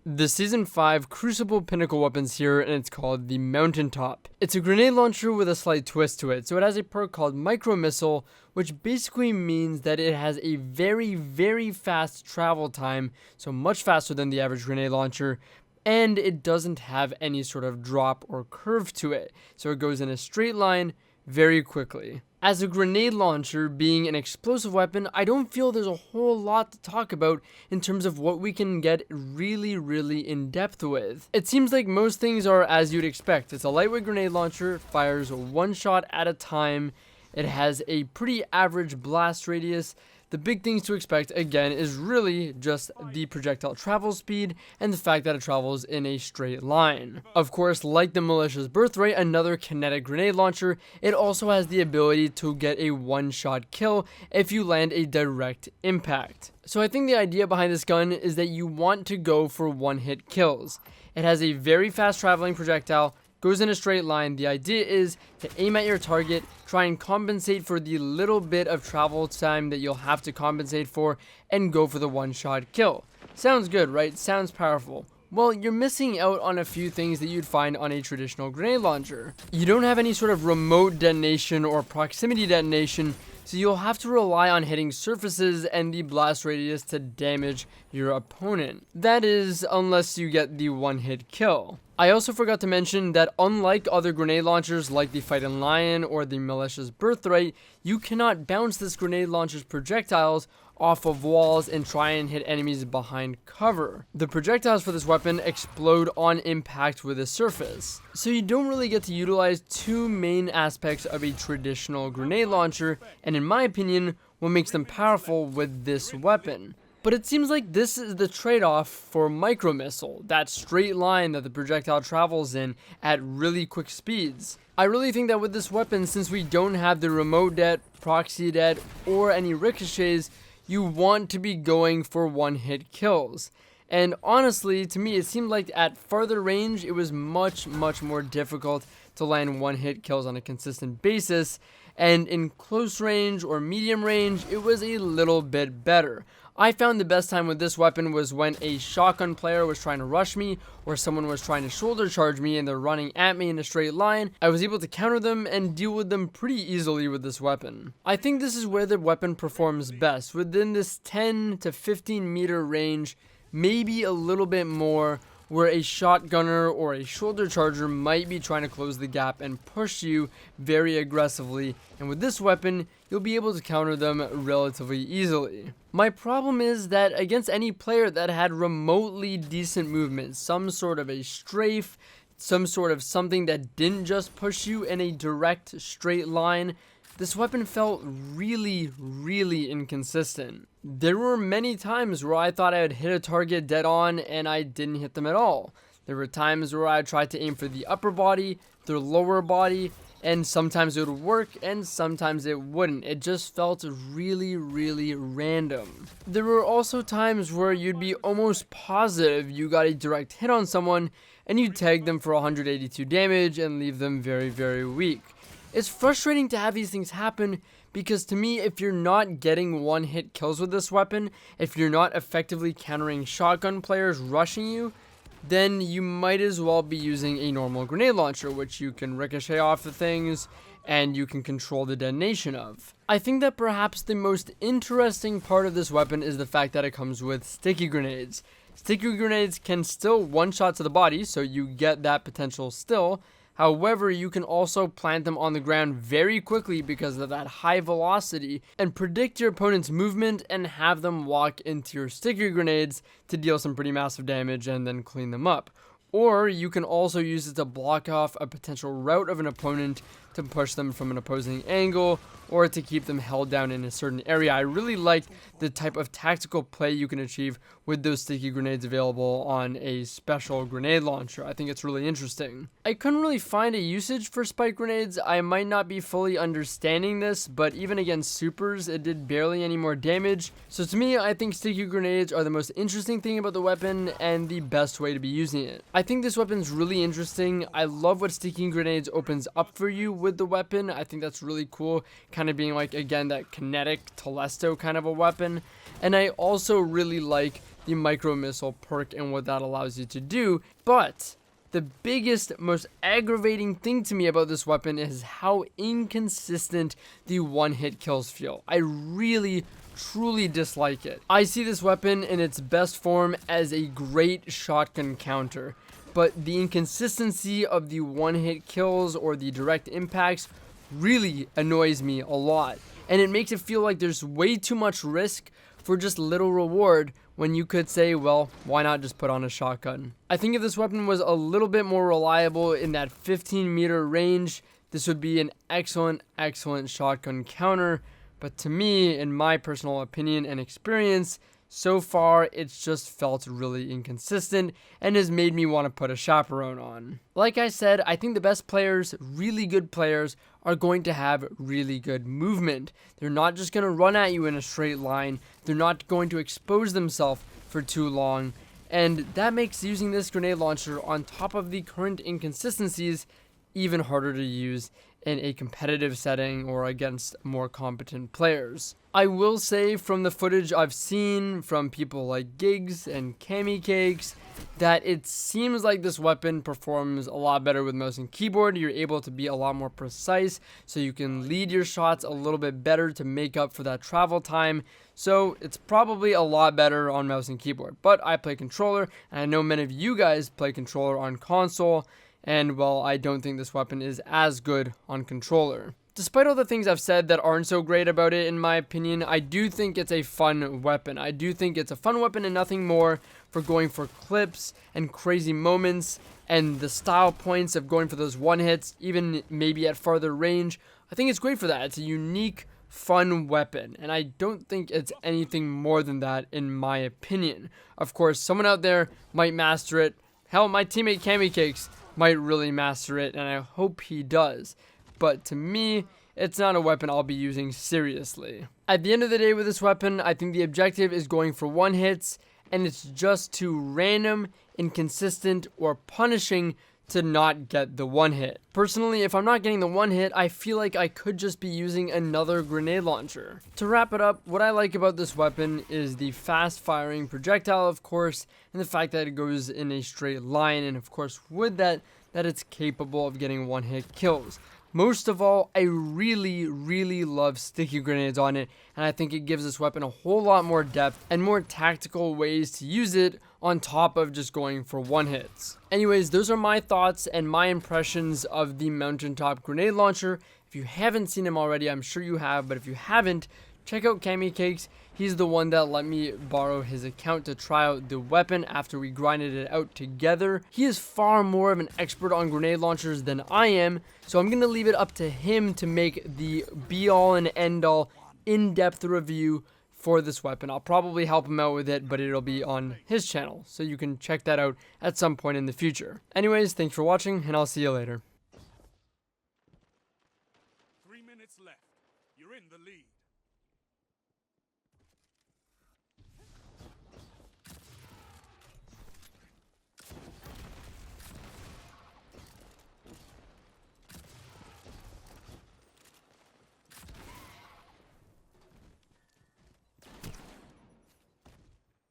The Season 5 Crucible Pinnacle weapon's here, and it's called the Mountaintop. It's a grenade launcher with a slight twist to it, so it has a perk called Micro Missile, which basically means that it has a very, very fast travel time, so much faster than the average grenade launcher, and it doesn't have any sort of drop or curve to it, so it goes in a straight line very quickly. As a grenade launcher being an explosive weapon, I don't feel there's a whole lot to talk about in terms of what we can get really in depth with. It seems like most things are as you'd expect. It's a lightweight grenade launcher, fires one shot at a time, it has a pretty average blast radius. The big things to expect, again, is really just the projectile travel speed and the fact that it travels in a straight line. Of course, like the Militia's Birthright, another kinetic grenade launcher, it also has the ability to get a one-shot kill if you land a direct impact. So I think the idea behind this gun is that you want to go for one-hit kills. It has a very fast traveling projectile, goes in a straight line. The idea is to aim at your target, try and compensate for the little bit of travel time that you'll have to compensate for, and go for the one-shot kill. Sounds good, right? Sounds powerful. Well, you're missing out on a few things that you'd find on a traditional grenade launcher. You don't have any sort of remote detonation or proximity detonation, so you'll have to rely on hitting surfaces and the blast radius to damage your opponent. That is, unless you get the one-hit kill. I also forgot to mention that unlike other grenade launchers like the Fighting Lion or the Militia's Birthright, you cannot bounce this grenade launcher's projectiles off of walls and try and hit enemies behind cover. The projectiles for this weapon explode on impact with a surface. So you don't really get to utilize two main aspects of a traditional grenade launcher, and in my opinion, what makes them powerful with this weapon. But it seems like this is the trade-off for Micro Missile, that straight line that the projectile travels in at really quick speeds. I really think that with this weapon, since we don't have the remote det, proxy det, or any ricochets, you want to be going for one-hit kills. And honestly, to me, it seemed like at farther range, it was much more difficult to land one-hit kills on a consistent basis. And in close range or medium range, it was a little bit better. I found the best time with this weapon was when a shotgun player was trying to rush me, or someone was trying to shoulder charge me and they're running at me in a straight line. I was able to counter them and deal with them pretty easily with this weapon. I think this is where the weapon performs best, within this 10 to 15 meter range, maybe a little bit more, where a shotgunner or a shoulder charger might be trying to close the gap and push you very aggressively, and with this weapon, you'll be able to counter them relatively easily. My problem is that against any player that had remotely decent movement, some sort of a strafe, some sort of something that didn't just push you in a direct straight line, this weapon felt really inconsistent. There were many times where I thought I would hit a target dead on and I didn't hit them at all. There were times where I tried to aim for the upper body, the lower body, and sometimes it would work and sometimes it wouldn't. It just felt really random. There were also times where you'd be almost positive you got a direct hit on someone and you'd tag them for 182 damage and leave them very weak. It's frustrating to have these things happen because to me, if you're not getting one-hit kills with this weapon, if you're not effectively countering shotgun players rushing you, then you might as well be using a normal grenade launcher, which you can ricochet off the things and you can control the detonation of. I think that perhaps the most interesting part of this weapon is the fact that it comes with sticky grenades. Sticky grenades can still one-shot to the body, so you get that potential still. However, you can also plant them on the ground very quickly because of that high velocity and predict your opponent's movement and have them walk into your sticky grenades to deal some pretty massive damage and then clean them up. Or you can also use it to block off a potential route of an opponent to push them from an opposing angle or to keep them held down in a certain area. I really liked the type of tactical play you can achieve with those sticky grenades available on a special grenade launcher. I think it's really interesting. I couldn't really find a usage for spike grenades. I might not be fully understanding this, but even against supers, it did barely any more damage. So to me, I think sticky grenades are the most interesting thing about the weapon and the best way to be using it. I think this weapon's really interesting. I love what sticky grenades opens up for you with the weapon. I think that's really cool, kind of being like, again, that kinetic Telesto kind of a weapon. And I also really like the micro missile perk and what that allows you to do. But the biggest, most aggravating thing to me about this weapon is how inconsistent the one-hit kills feel. I really, truly dislike it. I see this weapon in its best form as a great shotgun counter, but the inconsistency of the one-hit kills or the direct impacts really annoys me a lot. And it makes it feel like there's way too much risk for just little reward, when you could say, well, why not just put on a shotgun? I think if this weapon was a little bit more reliable in that 15-meter range, this would be an excellent, excellent shotgun counter. But to me, in my personal opinion and experience, so far it's just felt really inconsistent and has made me want to put a chaperone on. Like I said, I think the best players, really good players, are going to have really good movement. They're not just going to run at you in a straight line. They're not going to expose themselves for too long. And that makes using this grenade launcher on top of the current inconsistencies even harder to use in a competitive setting or against more competent players. I will say from the footage I've seen from people like Gigs and Cami Cakes that it seems like this weapon performs a lot better with mouse and keyboard. You're able to be a lot more precise, so you can lead your shots a little bit better to make up for that travel time. So it's probably a lot better on mouse and keyboard. But I play controller, and I know many of you guys play controller on console, and well, I don't think this weapon is as good on controller. Despite all the things I've said that aren't so great about it, in my opinion, I do think it's a fun weapon. I do think it's a fun weapon and nothing more for going for clips and crazy moments and the style points of going for those one hits, even maybe at farther range. I think it's great for that. It's a unique, fun weapon, and I don't think it's anything more than that in my opinion. Of course, someone out there might master it. Hell, my teammate Cami Cakes might really master it, and I hope he does. But to me, it's not a weapon I'll be using seriously. At the end of the day with this weapon, I think the objective is going for one hits, and it's just too random, inconsistent, or punishing to not get the one hit. Personally, if I'm not getting the one hit, I feel like I could just be using another grenade launcher. To wrap it up, what I like about this weapon is the fast firing projectile, of course, and the fact that it goes in a straight line, and of course with that it's capable of getting one hit kills. Most of all, I really, really love sticky grenades on it, and I think it gives this weapon a whole lot more depth and more tactical ways to use it on top of just going for one hits. Anyways, those are my thoughts and my impressions of the Mountaintop grenade launcher. If you haven't seen him already, I'm sure you have, but if you haven't, check out Cami Cakes. He's the one that let me borrow his account to try out the weapon after we grinded it out together. He is far more of an expert on grenade launchers than I am, so I'm going to leave it up to him to make the be-all and end-all in-depth review for this weapon. I'll probably help him out with it, but it'll be on his channel, so you can check that out at some point in the future. Anyways, thanks for watching, and I'll see you later. 3 minutes left. You're in the lead.